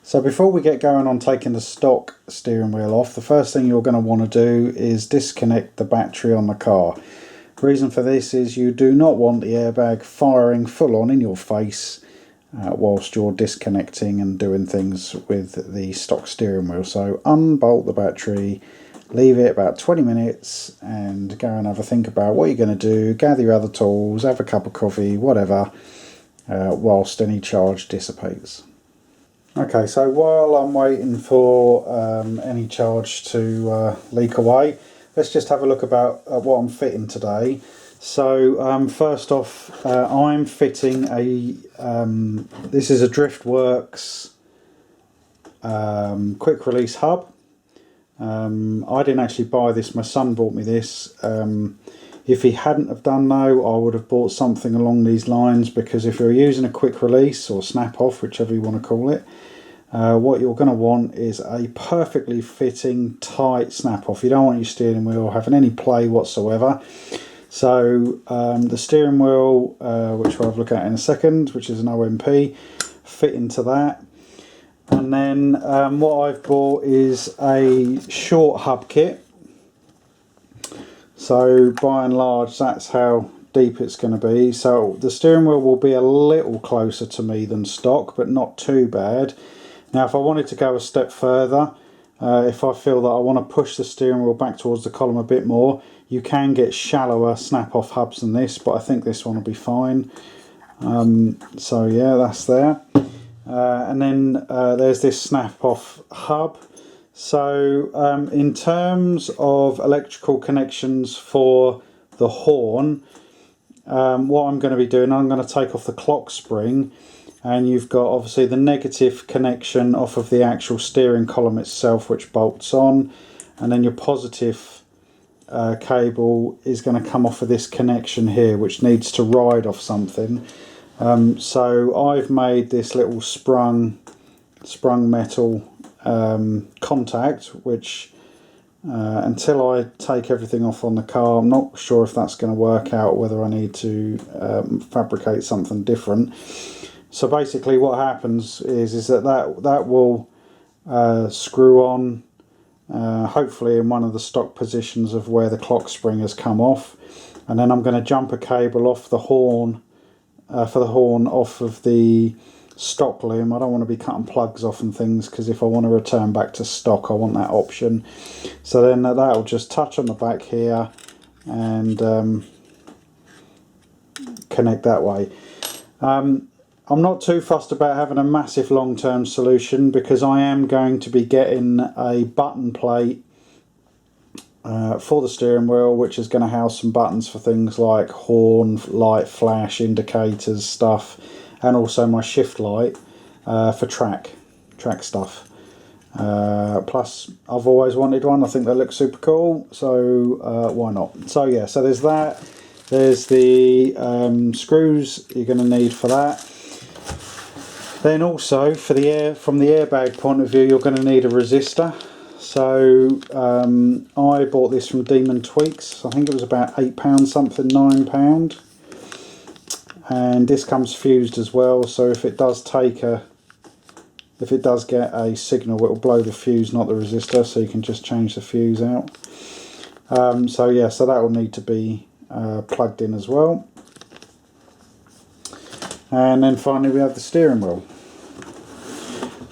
So before we get going on taking the stock steering wheel off, the first thing you're going to want to do is disconnect the battery on the car. The reason for this is you do not want the airbag firing full on in your face whilst you're disconnecting and doing things with the stock steering wheel. So unbolt the battery, leave it about 20 minutes and go and have a think about what you're going to do, gather your other tools, have a cup of coffee, whatever, whilst any charge dissipates. Okay, so while I'm waiting for any charge to leak away, let's just have a look about what I'm fitting today. So first off, I'm fitting a, this is a Driftworks quick release hub. I didn't actually buy this, my son bought me this. If he hadn't have done though, I would have bought something along these lines, because if you're using a quick release or snap off, whichever you want to call it, what you're going to want is a perfectly fitting tight snap off. You don't want your steering wheel having any play whatsoever. So the steering wheel, which we'll have a look at in a second, which is an OMP, fit into that. And then what I've bought is a short hub kit. So by and large, that's how deep it's going to be. So the steering wheel will be a little closer to me than stock, but not too bad. Now if I wanted to go a step further, if I feel that I want to push the steering wheel back towards the column a bit more, you can get shallower snap-off hubs than this, but I think this one will be fine. So yeah, that's there. And then there's this snap-off hub. So in terms of electrical connections for the horn, what I'm going to be doing, I'm going to take off the clock spring, and you've got obviously the negative connection off of the actual steering column itself, which bolts on, and then your positive cable is going to come off of this connection here, which needs to ride off something. So I've made this little sprung metal contact, which until I take everything off on the car, I'm not sure if that's going to work out, whether I need to fabricate something different. So basically what happens is that will screw on hopefully in one of the stock positions of where the clock spring has come off, and then I'm going to jump a cable off the horn for the horn off of the stock loom. I don't want to be cutting plugs off and things, because if I want to return back to stock, I want that option. So then that'll just touch on the back here and connect that way. I'm not too fussed about having a massive long-term solution, because I am going to be getting a button plate for the steering wheel, which is going to house some buttons for things like horn, light, flash, indicators, stuff, and also my shift light for track stuff. Plus I've always wanted one, I think they look super cool, so why not. So yeah, so there's that. There's the screws you're going to need for that. Then also for the from the airbag point of view, you're going to need a resistor. So I bought this from Demon Tweaks. I think it was about £8 something, £9, and this comes fused as well. So if it does get a signal, it will blow the fuse, not the resistor. So you can just change the fuse out. So yeah, so that will need to be plugged in as well. And then finally we have the steering wheel.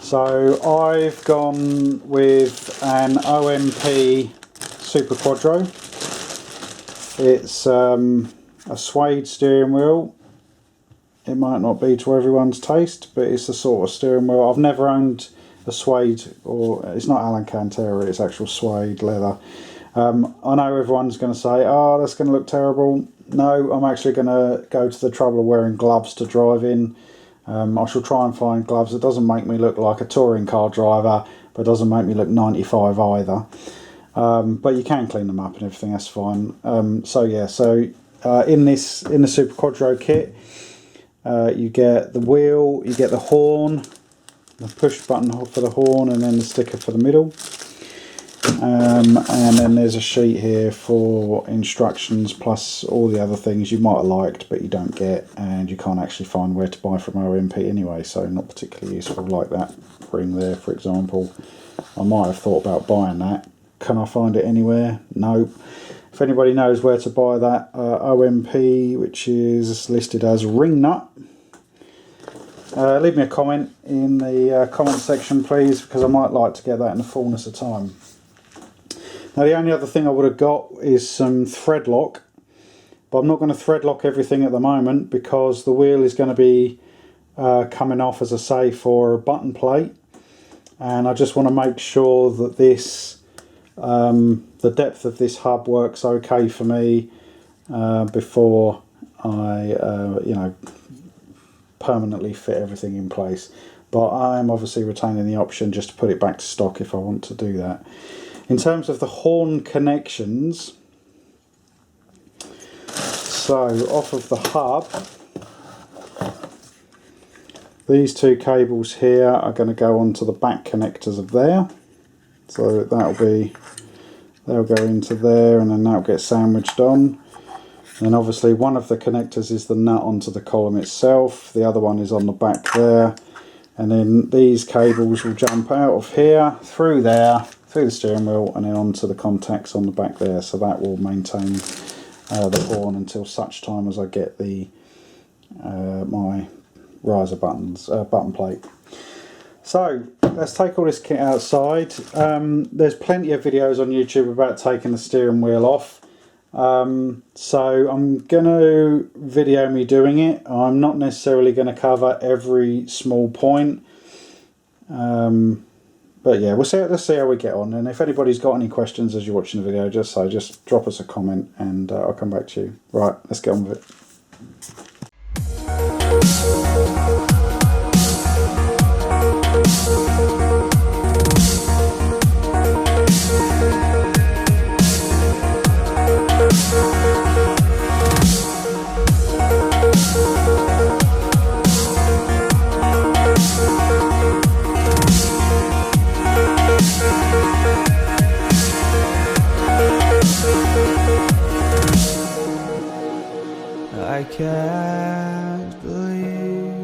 So I've gone with an OMP Super Quadro. It's a suede steering wheel. It might not be to everyone's taste, but it's the sort of steering wheel. I've never owned a suede, or it's not Alan Cantera, it's actual suede leather. I know everyone's going to say, oh, that's going to look terrible. No, I'm actually going to go to the trouble of wearing gloves to drive in. I shall try and find gloves that doesn't make me look like a touring car driver, but doesn't make me look 95 either. But you can clean them up and everything, that's fine. So yeah, so in the Super Quadro kit, you get the wheel, you get the horn, the push button for the horn, and then the sticker for the middle. And then there's a sheet here for instructions plus all the other things you might have liked but you don't get, and you can't actually find where to buy from OMP anyway, so not particularly useful. Like that ring there, for example, I might have thought about buying that. Can I find it anywhere? Nope. If anybody knows where to buy that OMP, which is listed as Ring Nut, leave me a comment in the comment section please, because I might like to get that in the fullness of time. Now the only other thing I would have got is some thread lock, but I'm not going to thread lock everything at the moment because the wheel is going to be coming off, as I say, for a button plate, and I just want to make sure that this the depth of this hub works okay for me before I you know, permanently fit everything in place. But I am obviously retaining the option just to put it back to stock if I want to do that. In terms of the horn connections, so off of the hub, these two cables here are going to go onto the back connectors of there. So they'll go into there, and then that'll get sandwiched on. And obviously one of the connectors is the nut onto the column itself, the other one is on the back there. And then these cables will jump out of here, through there, through the steering wheel, and then onto the contacts on the back there. So that will maintain the horn until such time as I get the my riser button plate. So let's take all this kit outside. There's plenty of videos on YouTube about taking the steering wheel off. So I'm going to video me doing it. I'm not necessarily going to cover every small point. But yeah, let's see how we get on. And if anybody's got any questions as you're watching the video, just drop us a comment and I'll come back to you. Right, let's get on with it. I can't believe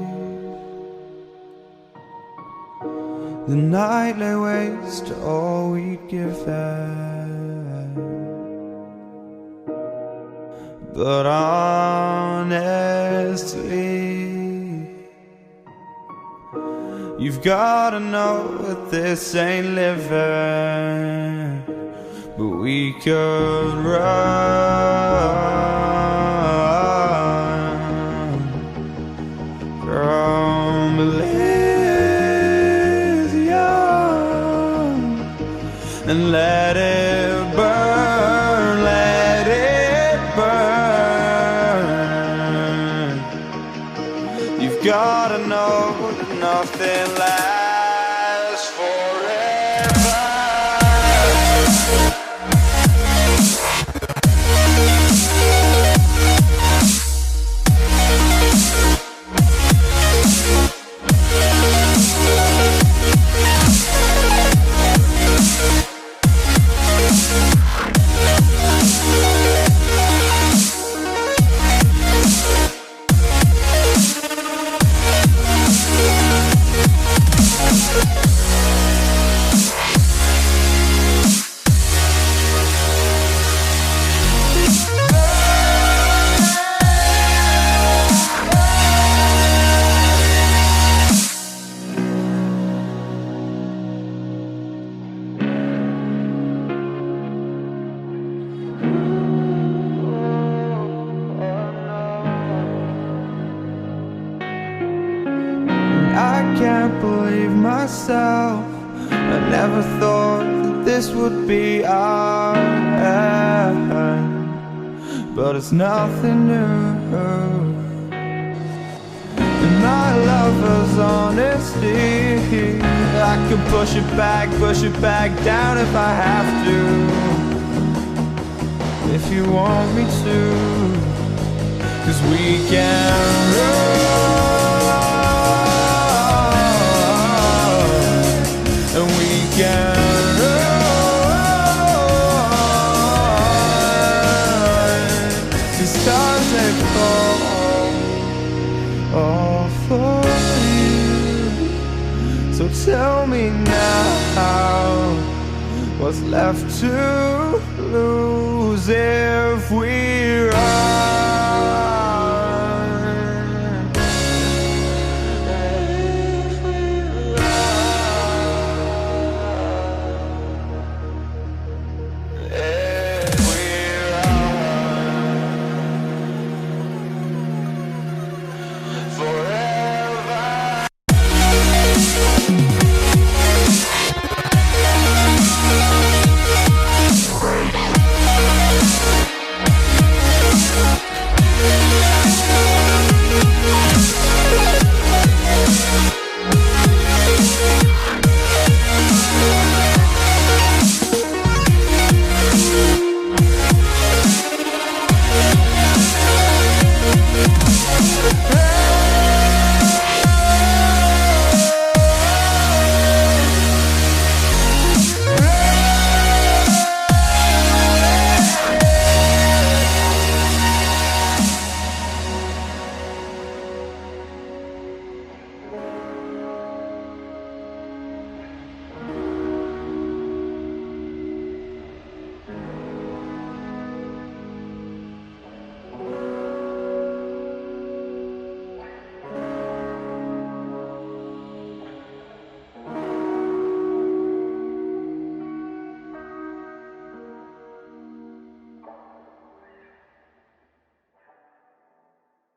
the night lay waste to all we'd given. But honestly, you've gotta know that this ain't living. But we could run from Elysium and let it burn, let it burn. You've gotta know that nothing lasts forever. I can't believe myself. I never thought that this would be our end, but it's nothing new. And my lover's honesty, I can push it back down if I have to, if you want me to. 'Cause we can run and we can run. So tell me now, what's left to lose if we run?